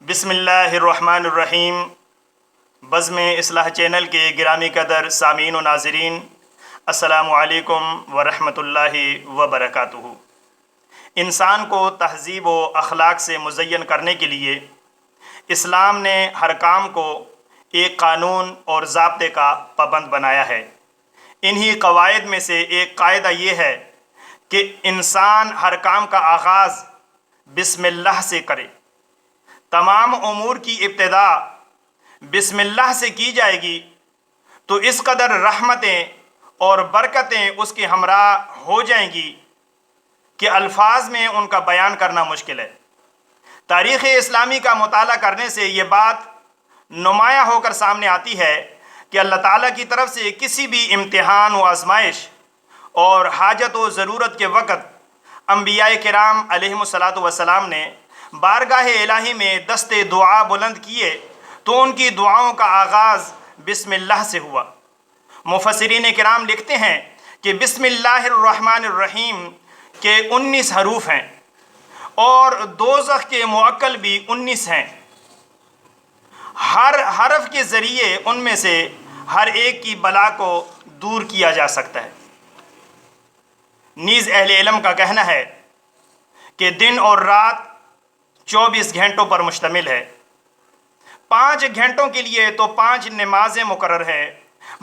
बिस्मिल्लाहिर्रहमानिर्रहीम। बज़्म इस्लाह चैनल के गिरामी कदर सामीन व नाज़रीन, अस्सलामु अलैकुम व रहमतुल्लाहि व बरकातुहू। इंसान को तहज़ीब व अखलाक से मुज़य्यन करने के लिए इस्लाम ने हर काम को एक कानून और ज़ाब्ते का पाबंद बनाया है। इन्हीं क़वाइद में से एक कायदा ये है कि इंसान हर काम का आगाज़ बिस्मिल्लाह से करे। तमाम उमूर की इब्तिदा बिस्मिल्लाह से की जाएगी तो इस कदर रहमतें और बरकतें उसके हमरा हो जाएंगी कि अल्फाज में उनका बयान करना मुश्किल है। तारीख़ इस्लामी का मुताला करने से ये बात नुमाया होकर सामने आती है कि अल्लाह ताला की तरफ से किसी भी इम्तिहान व आजमाइश और हाजत व ज़रूरत के वक़्त अंबियाए किराम अलैहिमुस्सलातु वस्सलाम ने बारगाह इलाही में दस्ते दुआ बुलंद किए तो उनकी दुआओं का आगाज़ बिस्मिल्लाह से हुआ। मुफस्सिरीन किराम लिखते हैं कि बिस्मिल्लाहिर्रहमानिर्रहीम के 19 हरूफ हैं और दोज़ख के मुअक्कल भी 19 हैं। हर हरफ के ज़रिए उनमें से हर एक की बला को दूर किया जा सकता है। नीज़ अहले इल्म का कहना है कि दिन और रात 24 घंटों पर मुश्तमिल है। 5 घंटों के लिए तो 5 नमाज़ें मुकर्रर हैं,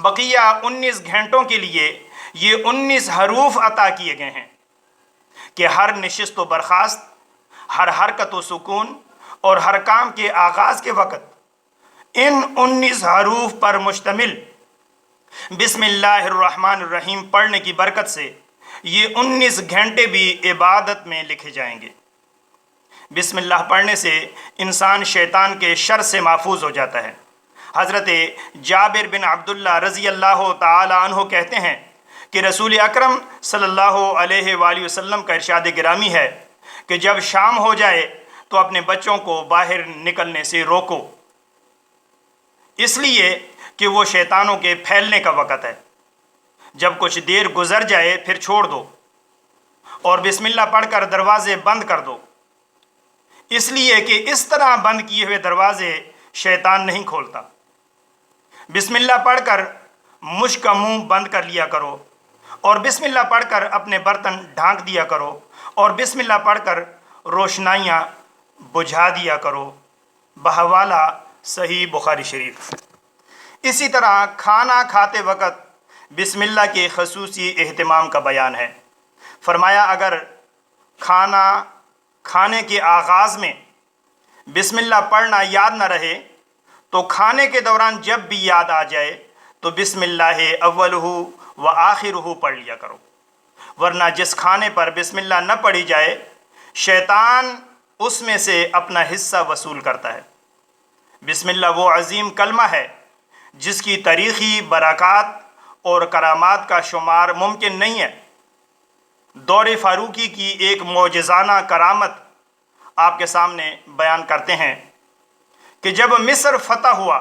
बकिया 19 घंटों के लिए ये 19 हरूफ अता किए गए हैं कि हर नशिस्त व बर्खास्त, हर हरकत व सुकून और हर काम के आगाज़ के वक़्त इन 19 हरूफ पर मुश्तमिल बिस्मिल्लाहिर्रहमानिर्रहीम पढ़ने की बरकत से ये 19 घंटे भी इबादत में लिखे जाएंगे। बिस्मिल्लाह पढ़ने से इंसान शैतान के शर से महफूज हो जाता है। हज़रत जाबिर बिन अब्दुल्ला रज़ी अल्लाह ताला अन्हु कहते हैं कि रसूल अकरम सल्लल्लाहु अलैहि वसल्लम का इरशाद गिरामी है कि जब शाम हो जाए तो अपने बच्चों को बाहर निकलने से रोको, इसलिए कि वो शैतानों के फैलने का वक़्त है। जब कुछ देर गुज़र जाए फिर छोड़ दो और बिस्मिल्लाह पढ़कर दरवाज़े बंद कर दो, इसलिए कि इस तरह बंद किए हुए दरवाज़े शैतान नहीं खोलता। बिस्मिल्लाह पढ़कर मुश्क का मुँह बंद कर लिया करो और बिस्मिल्लाह पढ़कर अपने बर्तन ढांक दिया करो और बिस्मिल्लाह पढ़कर रोशनाइयाँ बुझा दिया करो। बहवाला सही बुखारी शरीफ। इसी तरह खाना खाते वक़्त बिस्मिल्लाह के खसूसी एहतिमाम का बयान है। फरमाया अगर खाना खाने के आगाज़ में बिस्मिल्लाह पढ़ना याद न रहे तो खाने के दौरान जब भी याद आ जाए तो बिस्मिल्लाह अव्वलहू व आखिरहू पढ़ लिया करो, वरना जिस खाने पर बिस्मिल्लाह न पढ़ी जाए शैतान उसमें से अपना हिस्सा वसूल करता है। बिस्मिल्लाह वो अज़ीम कलमा है जिसकी तारीख़ी बरक़ात और करामात का शुमार मुमकिन नहीं है। दौर फ़ारूकी की एक मौजज़ाना करामत आपके सामने बयान करते हैं कि जब मिस्र फ़तह हुआ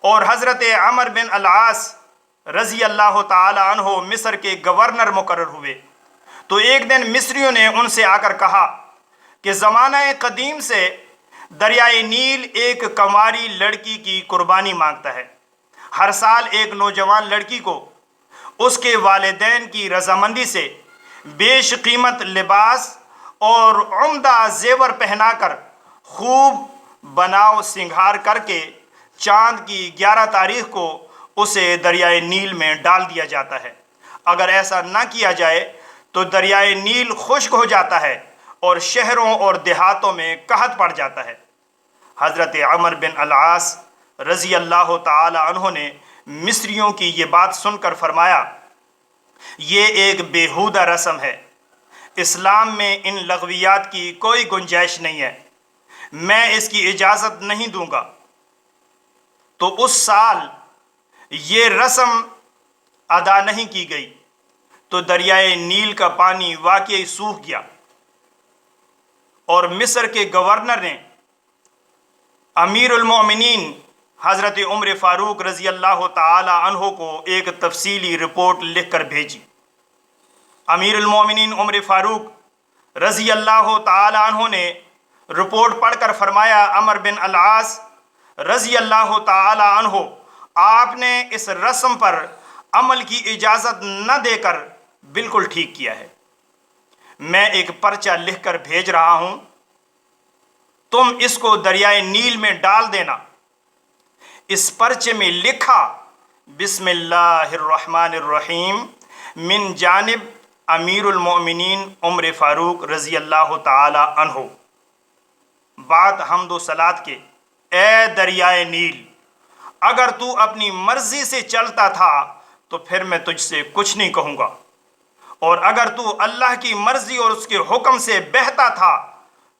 और हज़रत अमर बिन अल-आस रज़ी अल्लाह ताला अन्हो मिस्र के गवर्नर मुकर्रर हुए तो एक दिन मिस्रियों ने उनसे आकर कहा कि ज़माना क़दीम से दरियाए नील एक कंवारी लड़की की कुर्बानी मांगता है। हर साल एक नौजवान लड़की को उसके वालिदैन की रज़ामंदी से बेश कीमत लिबास और उम्दा जेवर पहनाकर खूब बनाव सिंगार करके चाँद की 11 तारीख़ को उसे दरियाए नील में डाल दिया जाता है। अगर ऐसा ना किया जाए तो दरियाए नील खुश्क हो जाता है और शहरों और देहातों में कहत पड़ जाता है। हज़रत अमर बिन अल-आस रज़ी अल्लाह ताला अन्हो ने मिस्रियों की ये बात सुनकर फरमाया, ये एक बेहुदा रस्म है, इस्लाम में इन लगवियात की कोई गुंजाइश नहीं है, मैं इसकी इजाज़त नहीं दूंगा। तो उस साल ये रस्म अदा नहीं की गई तो दरियाए नील का पानी वाकई सूख गया और मिस्र के गवर्नर ने अमीरुल मोमिनीन हज़रत उमर फ़ारूक रज़ी अल्लाह ताला अन्हो को एक तफसीली रिपोर्ट लिख कर भेजी। अमीरुल मोमिनीन उमर फ़ारूक रज़ी अल्लाह ताला अन्हो ने رپورٹ پڑھ کر فرمایا عمر بن العاص رضی اللہ تعالی عنہ، آپ نے اس رسم پر عمل کی اجازت نہ دے کر بالکل ٹھیک کیا ہے۔ میں ایک پرچہ لکھ کر بھیج رہا ہوں، تم اس کو دریائے نیل میں ڈال دینا۔ اس پرچے میں لکھا بسم اللہ الرحمن الرحیم من جانب امیر المؤمنین عمر فاروق رضی اللہ تعالی عنہ۔ بات حمد و صلات کے، اے دریائے نیل، اگر تو اپنی مرضی سے چلتا تھا تو پھر میں تجھ سے کچھ نہیں کہوں گا، اور اگر تو اللہ کی مرضی اور اس کے حکم سے بہتا تھا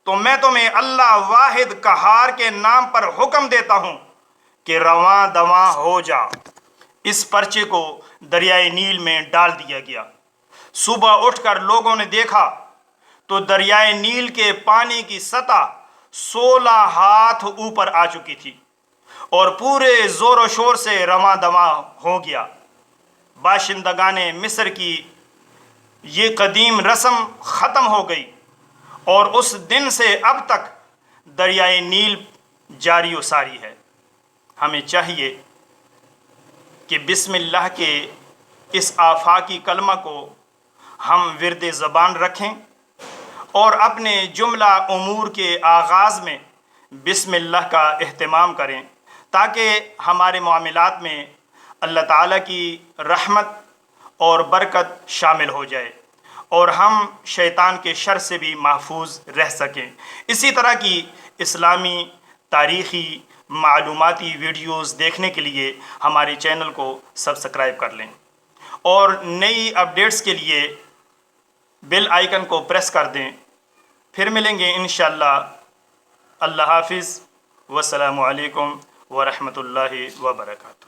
تو میں تمہیں اللہ واحد قہار کے نام پر حکم دیتا ہوں کہ رواں دواں ہو جا۔ اس پرچے کو دریائے نیل میں ڈال دیا گیا۔ صبح اٹھ کر لوگوں نے دیکھا تو دریائے نیل کے پانی کی سطح 16 ہاتھ اوپر آ چکی تھی اور پورے زور و شور سے رواں دواں ہو گیا۔ باشندگان مصر کی یہ قدیم رسم ختم ہو گئی اور اس دن سے اب تک دریائے نیل جاری و ساری ہے۔ ہمیں چاہیے کہ بسم اللہ کے اس آفاقی کلمہ کو ہم ورد زبان رکھیں اور اپنے جملہ امور کے آغاز میں بسم اللہ کا اہتمام کریں، تاکہ ہمارے معاملات میں اللہ تعالیٰ کی رحمت اور برکت شامل ہو جائے اور ہم شیطان کے شر سے بھی محفوظ رہ سکیں۔ اسی طرح کی اسلامی تاریخی معلوماتی ویڈیوز دیکھنے کے لیے ہمارے چینل کو سبسکرائب کر لیں اور نئی اپڈیٹس کے لیے بیل آئیکن کو پریس کر دیں۔ پھر ملیں گے انشاءاللہ۔ اللہ حافظ، والسلام علیکم ورحمۃ اللہ وبرکاتہ۔